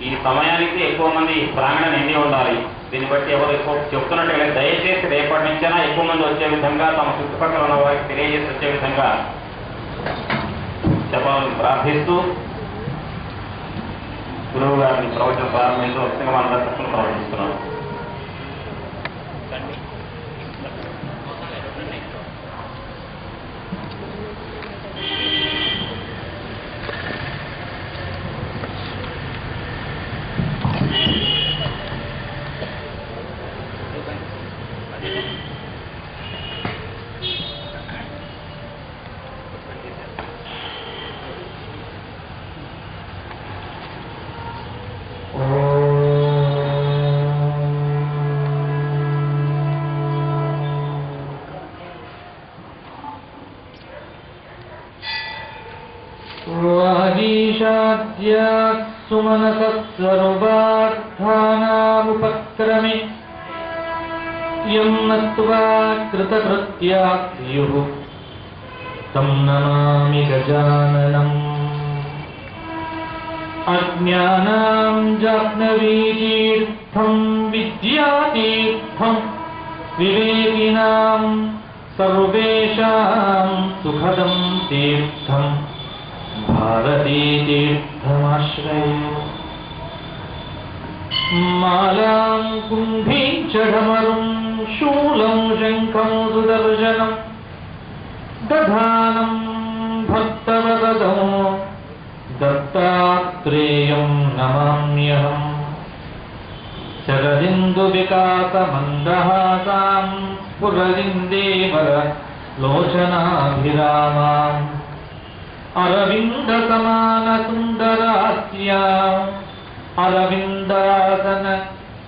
ఈ సమయానికి ఎక్కువ మంది ప్రాంగణం నిండి ఉండాలి. దీన్ని బట్టి ఎవరు ఎక్కువ చెప్తున్నట్టుగా దయచేసి రేపటి నుంచైనా ఎక్కువ మంది వచ్చే విధంగా తమ చుట్టుపక్కల ఉన్న వారికి తెలియజేసి వచ్చే విధంగా చెప్పాలని ప్రార్థిస్తూ గురువు గారిని ప్రవచనం ప్రారంభించడం వస్తుందిగా మన దర్శకులు ప్రవచిస్తున్నాం. सुमनसत्सर्वार्थानामुपक्रमे यं नत्वा कृतकृत्या स्युः तं नमामि गजाननम्। अज्ञानां जाह्नवीतीर्थं विद्यातीर्थं विवेकिनां सर्वेषां सुखदं तीर्थं भारती तीर्थमाश्रये। मालां कुम्भीं च ढमरुं शूलं शङ्खं सुदर्शनं दधानं भक्तवददो दत्तात्रेयं नमाम्यहम्। शरदिन्दुविकासमन्दहासां स्फुरदिन्देवरलोचनाभिरामाम् अरविन्दसमानसुन्दरास्याम् अरविन्दासन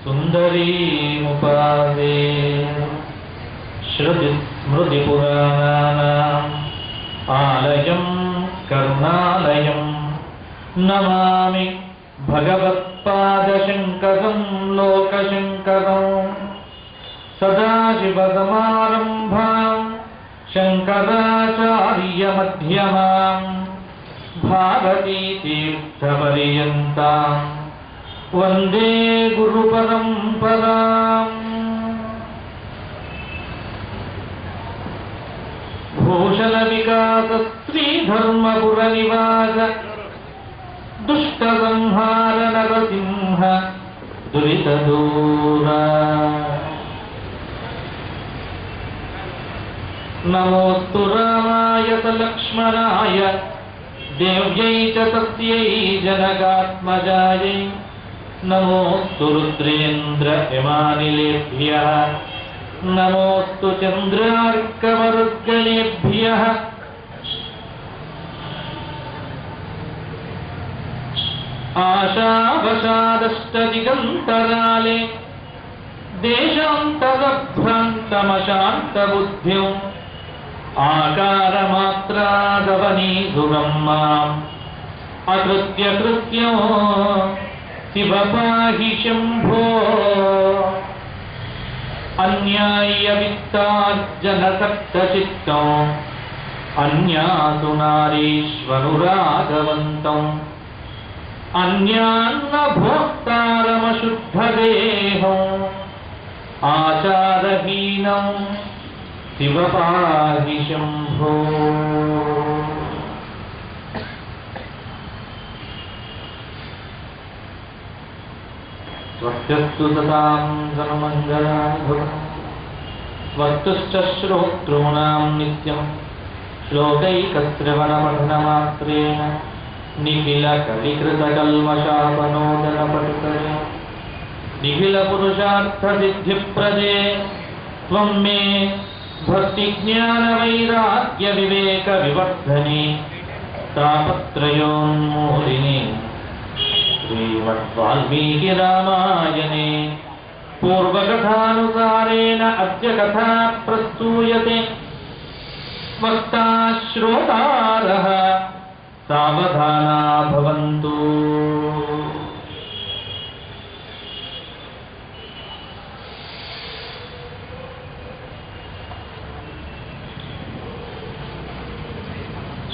सुन्दरीमुपासे। श्रुतिस्मृतिपुराणानाम् आलयं करुणालयं नमामि भगवत्पादशङ्करं लोकशङ्करं। सदाशिवसमारम्भां शङ्कराचार्यमध्यमां भारतीतीर्थपर्यन्तां वन्दे गुरुपरम्पराम्। भूषणविकासश्रीधर्मपुरनिवास दुष्टसंहार नरसिंह दुरितदूरा। नमोऽस्तु रामाय च लक्ष्मणाय देव्यै च तस्यै जनकात्मजायै। नमोऽस्तु रुद्रेन्द्रयमानिलेभ्यः नमोऽस्तु चन्द्रार्कमरुद्गणेभ्यः। आशावशादष्टदिगन्तराले देशान्तरभ्रान्तमशान्तबुद्ध्यो आकारमात्रादवनीसुरं माम् अकृत्यकृत्यो शिव पाहि शम्भो। अन्याय्यवित्तार्जनसक्तचित्तो अन्यासुनारीष्वनुरागवन्तो अन्यान्नभोक्तारमशुद्धदेहो आचारहीनो शिव पाहि शम्भो। स्वस्त्यस्तु सतां सर्वमङ्गलानि भवन्तु। स्वस्तुश्च श्रोतॄणां नित्यं श्लोकैकश्रवणमननमात्रेण निखिलकलिकृतकल्मषापनोदनपटुतरे निखिलपुरुषार्थसिद्धिप्रदे त्वं मे भक्तिज्ञानवैराग्यविवेकविवर्धने तापत्रयोन्मूलिने श्रीमद्वाल्मीकिरामायणे पूर्वकथानुसारेण अद्य कथा प्रस्तूयते। वक्ता श्रोतारः सावधाना भवन्तु।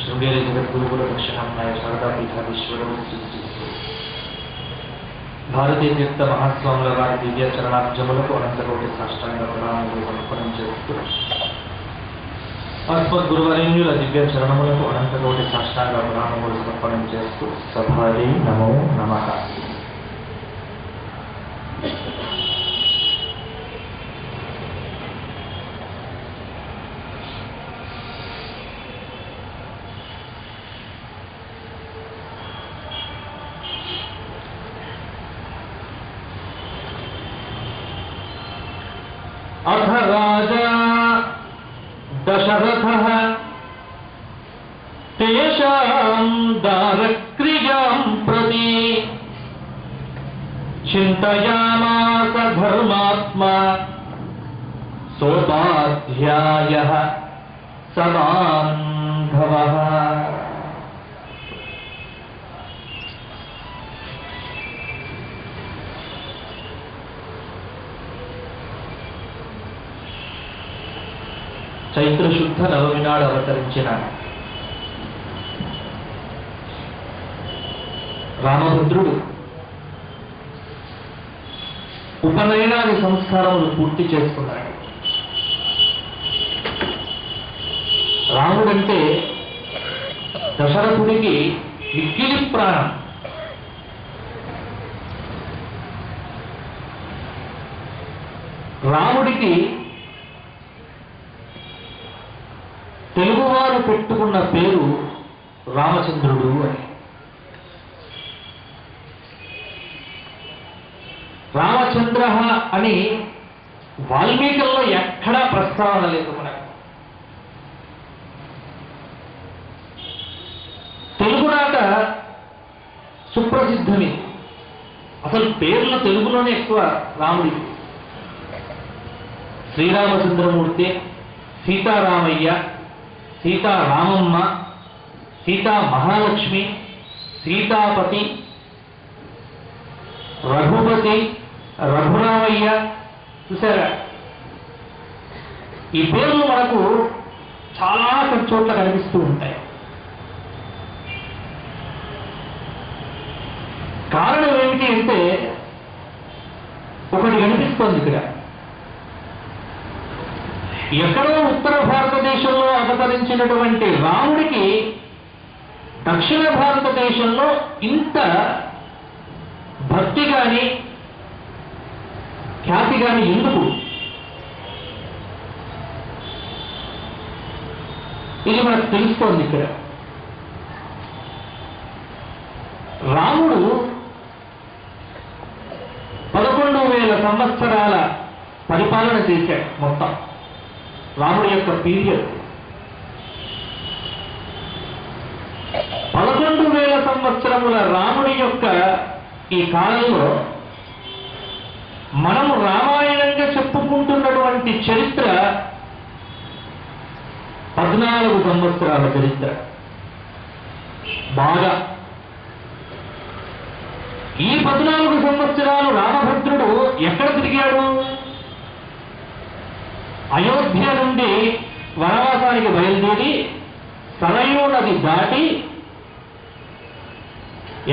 शृंगेरी जगद्गुरुकुल दक्षिणाम्नाय शारदापीठाधीश्वरं భారతీయ తీర్థ మహాస్వాముల వారి దివ్య చరణాబ్జములకు అనంతకోటి సాష్టాంగ ప్రణామములు సమర్పణం చేస్తూ అస్మద్గురువరేణ్యుల దివ్య చరణములకు అనంతకోటి సాష్టాంగ ప్రణామములు సమర్పణం చేస్తూ సభాయే నమో నమః. అథ రాజా దశరథః తేషాం దారక్రియాం ప్రతి చింతయామాస ధర్మాత్మా సోపాధ్యాయః సబాంధవః. చైత్రశుద్ధ నవమి నాడు అవతరించిన రామభద్రుడు ఉపనయనాది సంస్కారములు పూర్తి చేసుకున్నాడు. రాముడంటే దశరథుడికి మిక్కిలి ప్రాణం. రాముడికి తెలుగువారు పెట్టుకున్న పేరు రామచంద్రుడు అని. రామచంద్ర అని వాల్మీకుల్లో ఎక్కడా ప్రస్తావన లేదు మనకు. తెలుగునాట సుప్రసిద్ధమి. అసలు పేర్లు తెలుగులోనే ఎక్కువ రాముడికి. శ్రీరామచంద్రమూర్తి, సీతారామయ్య, సీతారామమ్మ, సీతా మహాలక్ష్మి, సీతాపతి, రఘుపతి, రఘురామయ్య. చూసారా, ఈ పేర్లు మనకు చాలా చోట్ల కనిపిస్తూ ఉంటాయి. కారణం ఏమిటి అంటే ఒకటి కనిపిస్తోంది ఇక్కడ. ఎక్కడో ఉత్తర భారతదేశంలో అవతరించినటువంటి రాముడికి దక్షిణ భారతదేశంలో ఇంత భక్తి కానీ ఖ్యాతి కానీ ఎందుకు? ఇది మనకు తెలుస్తోంది ఇక్కడ. రాముడు 11,000 సంవత్సరాల పరిపాలన చేశాడు. మొత్తం రాముడి యొక్క పీరియడ్ 11,000 సంవత్సరముల రాముడి యొక్క ఈ కాలంలో మనము రామాయణంగా చెప్పుకుంటున్నటువంటి చరిత్ర 14 సంవత్సరాల చరిత్ర. బాగా ఈ 14 సంవత్సరాలు రామభద్రుడు ఎక్కడ తిరిగాడు? అయోధ్య నుండి వనవాసానికి బయలుదేరి సరయూ నది దాటి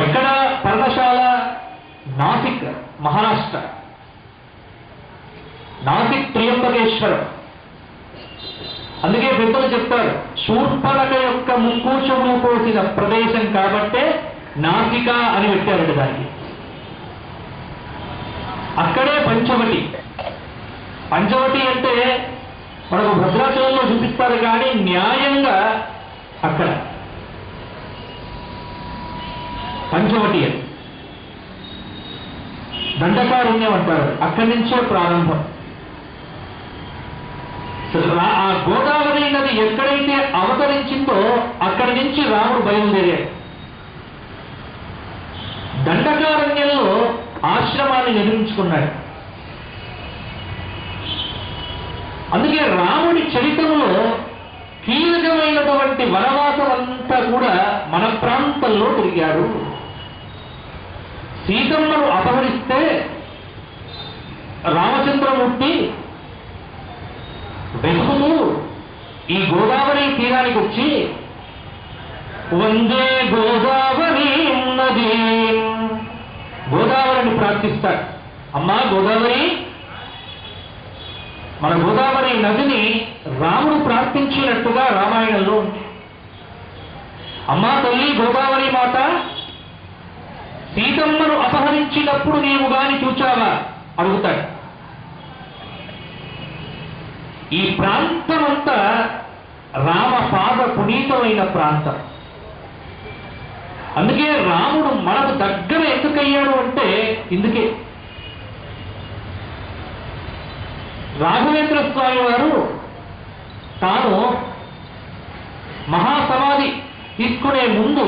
ఎక్కడ? పర్ణశాల, నాసిక్, మహారాష్ట్ర. నాసిక్ త్రియంబకేశ్వరం. అందుకే పెద్దలు చెప్తారు, శూర్పణఖ యొక్క ముక్కూచములు పోసిన ప్రదేశం కాబట్టే నాసిక అని పెట్టారట దానికి. అక్కడే పంచవటి. పంచవటి అంటే మనకు భద్రాచలంలో చూపిస్తారు కానీ న్యాయంగా అక్కడ పంచవటి అని దండకారణ్యం అంటారు. అక్కడి నుంచే ప్రారంభం. ఆ గోదావరి నది ఎక్కడైతే అవతరించిందో అక్కడి నుంచి రాముడు బయలుదేరాడు. దండకారణ్యంలో ఆశ్రమాన్ని నిర్మించుకున్నాడు. అందుకే రాముడి చరిత్రలో కీలకమైనటువంటి వనవాసం అంతా కూడా మన ప్రాంతంలో తిరిగాడు. సీతమ్మను అపహరిస్తే రామచంద్రమూర్తి వెతుకుతూ ఈ గోదావరి తీరానికి వచ్చి వందే గోదావరి నది, గోదావరిని ప్రార్థిస్తారు. అమ్మా గోదావరి, మన గోదావరి నదిని రాముడు ప్రార్థించినట్టుగా రామాయణంలో ఉంది. అమ్మా తల్లి గోదావరి మాత, సీతమ్మను అపహరించినప్పుడు నీవు గాని చూచావా అడుగుతాడు. ఈ ప్రాంతమంతా రామపాద పునీతమైన ప్రాంతం. అందుకే రాముడు మనకు దగ్గర ఎందుకయ్యాడు అంటే ఇందుకే. రాఘవేంద్ర స్వామి వారు తాను మహాసమాధి తీసుకునే ముందు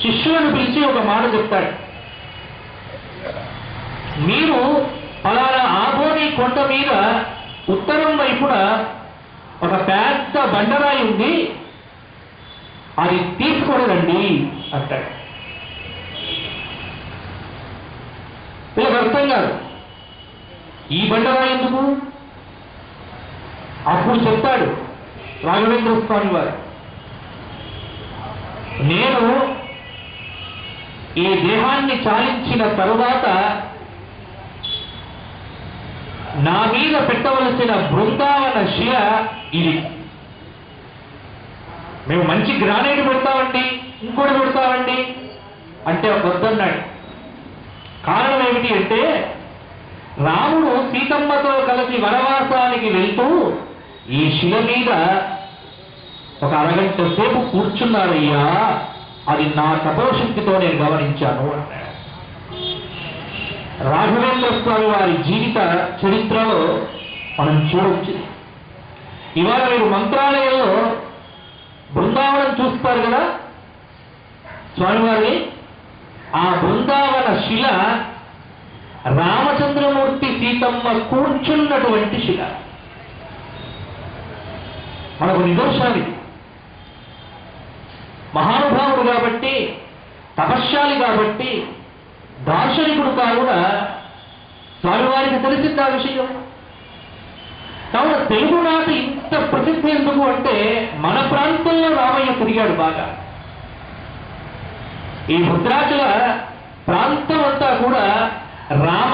శిష్యులను పిలిచి ఒక మాట చెప్తాడు. మీరు పలానా ఆబోని కొండ మీద ఉత్తరం వైపున ఒక పెద్ద బండరాయి ఉంది, అది తీసుకొని రండి అంటాడు. వీళ్ళకి అర్థం కాదు, ఈ బండరాయి ఎందుకు? అప్పుడు చెప్తాడు రాఘవేంద్ర స్వామి వారు, నేను ఈ దేహాన్ని చాలించిన తరువాత నా మీద పెట్టవలసిన బృందావన శిల ఇది. మేము మంచి గ్రానైట్ పెడతామండి, ఇంకోటి పెడతామండి అంటే వద్దన్నాడు. కారణం ఏమిటి అంటే, రాముడు సీతమ్మతో కలిసి వనవాసానికి వెళ్తూ ఈ శిల మీద ఒక అరగంట సేపు కూర్చున్నారయ్యా, అది నా తపోశక్తితో నేను గమనించాను అన్నాడు. రాఘవేంద్ర స్వామి వారి జీవిత చరిత్రలో మనం చూడవచ్చు. ఇవాళ మీరు మంత్రాలయంలో బృందావనం చూస్తారు కదా స్వామివారిని, ఆ బృందావన శిల రామచంద్రమూర్తి సీతమ్మ కూర్చున్నటువంటి శిల. మనకు నిదర్శనం. మహానుభావుడు కాబట్టి, తపశ్శాలి కాబట్టి, దార్శనికుడు కావున స్వామివారికి తెలిసింది ఆ విషయం. కావున తెలుగునాట ఇంత ప్రసిద్ధి ఎందుకు అంటే, మన ప్రాంతంలో రామయ్య తిరిగాడు బాగా. ఈ భద్రాచల ప్రాంతం అంతా కూడా రామ